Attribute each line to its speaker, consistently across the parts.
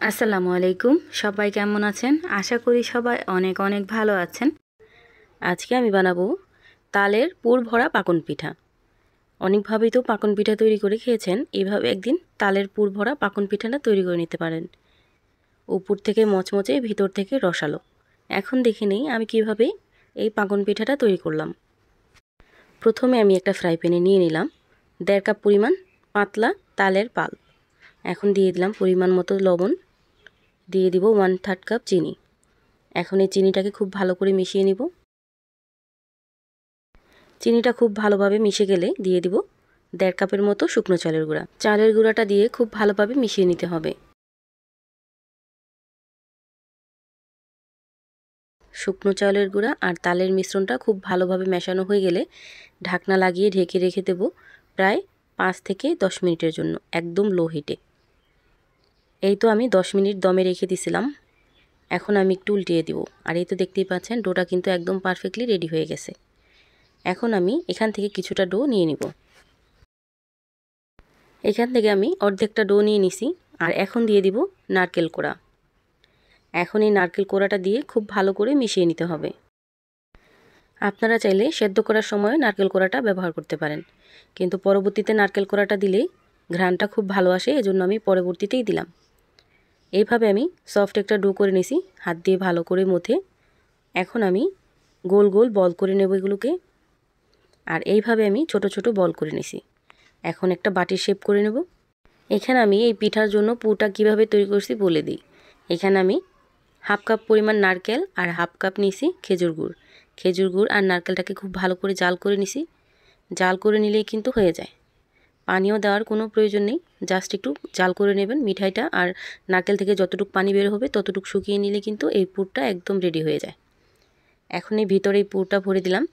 Speaker 1: আসসালামু আলাইকুম। সবাই কেমন আছেন? আশা করি সবাই অনেক অনেক ভালো আছেন। আজকে আমি বানাবো তালের পুর ভরা পাকন পিঠা। অনেকভাবেই তো পাকন পিঠা তৈরি করে খেয়েছেন। এইভাবে একদিন তালের পুর ভরা পাকন পিঠাটা তৈরি করে নিতে পারেন। উপর থেকে মচমচে, ভিতর থেকে রসালো। এখন দেখে নেই আমি কিভাবে এই পাকন পিঠাটা তৈরি করলাম। প্রথমে আমি একটা ফ্রাই প্যানে নিয়ে নিলাম 1.5 কাপ পরিমাণ পাতলা তালের পাল। এখন দিয়ে দিলাম পরিমাণ মতো লবণ, দিয়ে দিব 1/3 কাপ চিনি। এখন এই চিনিটাকে খুব ভালো করে মিশিয়ে নিব। চিনিটা খুব ভালোভাবে মিশে গেলে দিয়ে দিব 1.5 কাপের মতো শুকনো চালের গুঁড়া। চালের গুঁড়াটা দিয়ে খুব ভালোভাবে মিশিয়ে নিতে হবে। শুকনো চালের গুঁড়া আর তালের মিশ্রণটা খুব ভালোভাবে মেশানো হয়ে গেলে ঢাকনা লাগিয়ে ঢেকে রেখে দেব প্রায় 5 থেকে 10 মিনিটের জন্য, একদম লো হিটে। এই তো আমি 10 মিনিট দমে রেখে দিয়েছিলাম। এখন আমি একটু উল্টিয়ে দিব। আর এই তো দেখতেই পাচ্ছেন ডোটা কিন্তু একদম পারফেক্টলি রেডি হয়ে গেছে। এখন আমি এখান থেকে কিছুটা ডো নিয়ে নিব। এখান থেকে আমি অর্ধেকটা ডো নিয়ে নিছি। আর এখন দিয়ে দিব নারকেল কোড়া। এখন এই নারকেল কোড়াটা দিয়ে খুব ভালো করে মিশিয়ে নিতে হবে। আপনারা চাইলে সেদ্ধ করার সময় নারকেল কোড়াটা ব্যবহার করতে পারেন, কিন্তু পরবর্তীতে নারকেল কোড়াটা দিলে ঘ্রাণটা খুব ভালো আসে, এজন্য আমি পরবর্তীতেই দিলাম। এইভাবে আমি সফট একটা ডো করে নিছি হাত দিয়ে ভালো করে মথে। এখন আমি গোল গোল বল করে নেব এগুলোকে। আর এইভাবে আমি ছোট ছোট বল করে নিছি। এখন একটা বাটির শেপ করে নেব। এখানে আমি এই পিঠার জন্য পুরটা কিভাবে তৈরি করছি বলে দিই। এখানে আমি 1/2 কাপ পরিমাণ নারকেল আর 1/2 কাপ নিছি খেজুর গুড়। খেজুর গুড় আর নারকেলটাকে খুব ভালো করে জাল করে নিছি। জাল করে নিলেই কিন্তু হয়ে যায়, পানিও দেওয়ার কোনো প্রয়োজন নেই। জাস্ট একটু জাল করে নেবেন মিঠাইটা, আর নারকেল থেকে যতটুকু পানি বের হবে ততটুকু শুকিয়ে নিলে কিন্তু এই পুরটা একদম রেডি হয়ে যায়। এখন এই ভিতরে এই পুরটা ভরে দিলাম।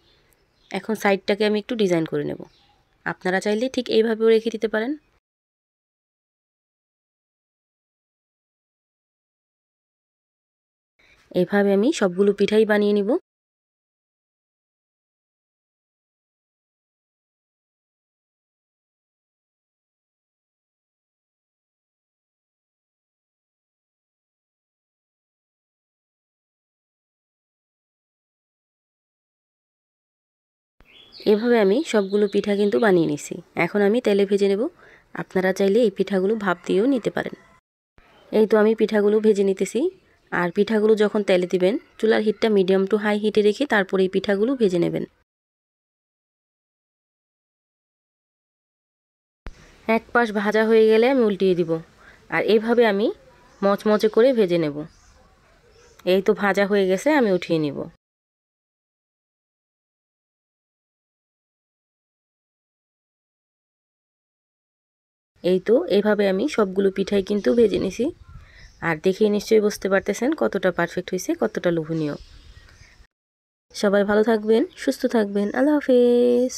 Speaker 1: এখন সাইডটাকে আমি একটু ডিজাইন করে নেব। আপনারা চাইলে ঠিক এইভাবেও রেখে দিতে পারেন। এইভাবে আমি সবগুলো পিঠাই বানিয়ে নিব। এভাবে আমি সবগুলো পিঠা কিন্তু বানিয়ে নিছি। এখন আমি তেলে ভেজে নেব। আপনারা চাইলে এই পিঠাগুলো ভাপ দিয়েও নিতে পারেন। এই তো আমি পিঠাগুলো ভেজে নিতেছি। আর পিঠাগুলো যখন তেলে দিবেন চুলার হিটটা মিডিয়াম টু হাই হিটে রেখে তারপর এই পিঠাগুলো ভেজে নেবেন। এক পাশ ভাজা হয়ে গেলে আমি উল্টিয়ে দিব। আর এইভাবে আমি মচমচে করে ভেজে নেব। এই তো ভাজা হয়ে গেছে, আমি উঠিয়ে নিব। এই তো এইভাবে আমি সবগুলো পিঠাই কিন্তু ভেজে নিছি। আর দেখেই নিশ্চয়ই বুঝতে পারতেছেন কতটা পারফেক্ট হয়েছে, কতটা লোভনীয়। সবাই ভালো থাকবেন, সুস্থ থাকবেন। আল্লাহ হাফেজ।